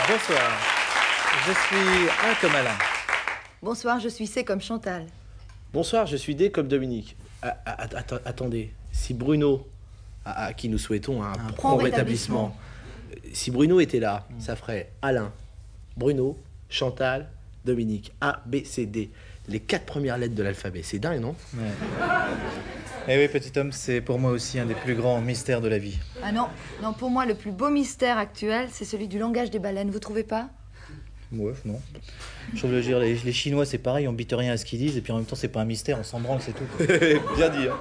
Bonsoir, je suis A comme Alain. Bonsoir, je suis C comme Chantal. Bonsoir, je suis D comme Dominique. Attendez, si Bruno, à qui nous souhaitons un prompt rétablissement, si Bruno était là, ça ferait Alain, Bruno, Chantal, Dominique. A, B, C, D. Les 4 premières lettres de l'alphabet. C'est dingue, non? Ouais. Eh oui, petit homme, c'est pour moi aussi un des plus grands mystères de la vie. Ah non, non, pour moi, le plus beau mystère actuel, c'est celui du langage des baleines. Vous trouvez pas? Ouais, non. Je trouve les Chinois, c'est pareil, on bite rien à ce qu'ils disent, et puis en même temps, c'est pas un mystère, on s'en branle, c'est tout. Bien dit, hein.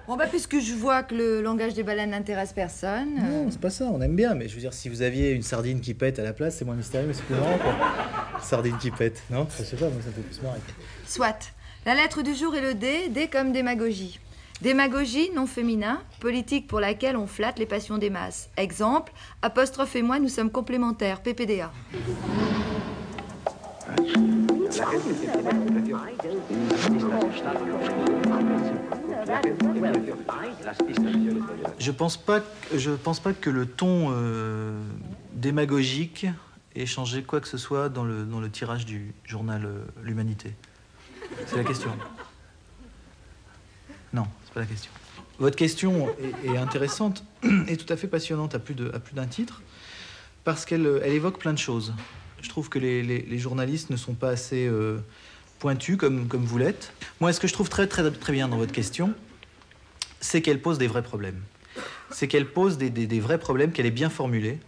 Bon, bah, puisque je vois que le langage des baleines n'intéresse personne... Non, c'est pas ça, on aime bien, mais je veux dire, si vous aviez une sardine qui pète à la place, c'est moins mystérieux, mais c'est plus marrant, quoi. Sardine qui pète, non? Je sais pas, moi, ça me fait plus marrer. Soit. La lettre du jour est le D, D comme démagogie. Démagogie, nom féminin, politique pour laquelle on flatte les passions des masses. Exemple, apostrophe et moi, nous sommes complémentaires, PPDA. Je pense pas que le ton démagogique ait changé quoi que ce soit dans le tirage du journal L'Humanité. C'est la question. Non, c'est pas la question. Votre question est intéressante et tout à fait passionnante à plus d'un titre, parce qu'elle évoque plein de choses. Je trouve que les journalistes ne sont pas assez pointus comme vous l'êtes. Moi, ce que je trouve très bien dans votre question, c'est qu'elle pose des vrais problèmes. C'est qu'elle pose des vrais problèmes, qu'elle est bien formulée,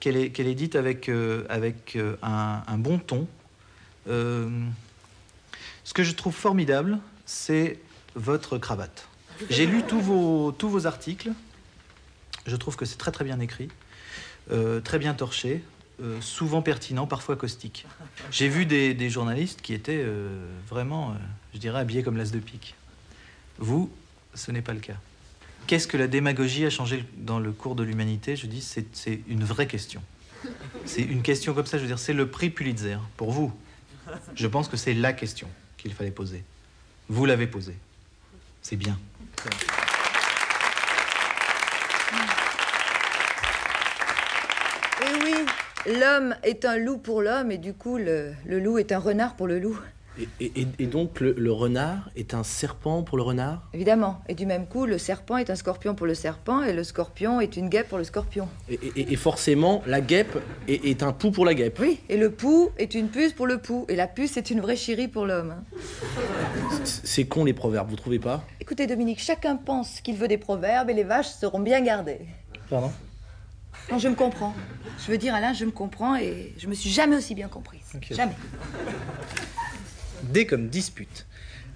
qu'elle est dite avec un bon ton. Ce que je trouve formidable, c'est votre cravate. J'ai lu tous vos articles. Je trouve que c'est très bien écrit, très bien torché, souvent pertinent, parfois caustique. J'ai vu des journalistes qui étaient vraiment, je dirais, habillés comme l'as de pique. Vous, ce n'est pas le cas. Qu'est-ce que la démagogie a changé dans le cours de l'humanité? Je dis, c'est une vraie question. C'est une question comme ça, je veux dire, c'est le prix Pulitzer. Pour vous, je pense que c'est la question qu'il fallait poser. Vous l'avez posée. C'est bien. Et oui, l'homme est un loup pour l'homme, et du coup, le loup est un renard pour le loup. Et donc, le renard est un serpent pour le renard? Évidemment. Et du même coup, le serpent est un scorpion pour le serpent, et le scorpion est une guêpe pour le scorpion. Et forcément, la guêpe est un pou pour la guêpe. Oui, et le pou est une puce pour le pou, et la puce est une vraie chérie pour l'homme. C'est con, les proverbes, vous trouvez pas? Écoutez, Dominique, chacun pense qu'il veut des proverbes, et les vaches seront bien gardées. Pardon? Non, je me comprends. Je veux dire, Alain, je me comprends, et je me suis jamais aussi bien comprise. Okay. Jamais. D comme dispute.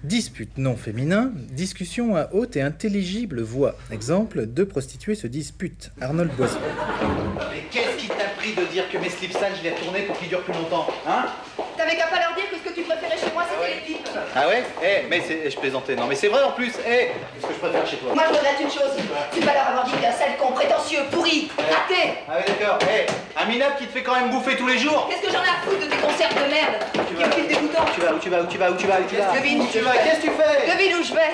Dispute, nom féminin, discussion à haute et intelligible voix. Exemple, deux prostituées se disputent. Arnold Boisson. Mais qu'est-ce qui t'a pris de dire que mes slips sales, je les retournais pour qu'ils durent plus longtemps, hein? T'avais qu'à pas leur dire que ce que tu préférais chez moi, c'était les pipes. Ah ouais? Je plaisantais. Non, mais c'est vrai en plus. Ce que je préfère chez toi. Moi, je regrette une chose. C'est pas leur avoir dit qu'un sale con, prétentieux, pourri, raté. Ah ouais, d'accord. Un minable qui te fait quand même bouffer tous les jours. Qu'est-ce que j'en ai à foutre de tes concerts de merde qui me filent dégoûtant? Où tu vas? Devine où tu vas? Qu'est-ce que tu fais? Devine où je vais.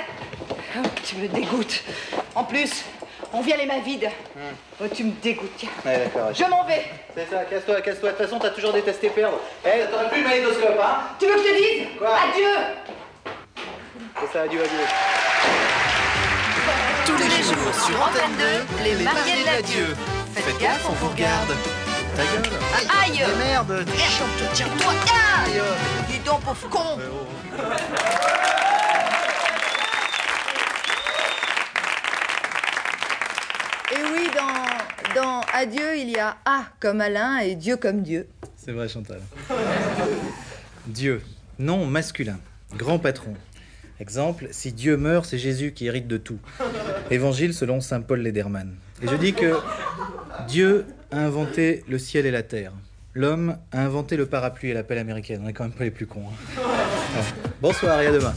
Oh, tu me dégoûtes. En plus, on vient les mains vides. Oh, tu me dégoûtes, tiens. Ouais, d'accord. Je m'en vais. C'est ça, casse-toi. De toute façon, t'as toujours détesté perdre. T'aurais plus le magnétoscope, hein? Tu veux que je te dise? Quoi? Adieu. C'est ça, adieu. Tous les jours sur Antenne 2, les mariés de l'adieu. Faites gaffe, on vous regarde. Ta gueule. Aïe. Mais merde, t'es chiant, Tiens-toi. Aïe. Dis donc, pauvre con. Et oui, dans Adieu, il y a A comme Alain et Dieu comme Dieu. C'est vrai, Chantal. Dieu, nom masculin, grand patron. Exemple, si Dieu meurt, c'est Jésus qui hérite de tout. Évangile selon saint Paul Lederman. Et je dis que Dieu a inventé le ciel et la terre. L'homme a inventé le parapluie et la pelle américaine. On est quand même pas les plus cons. Hein. Bonsoir et à demain.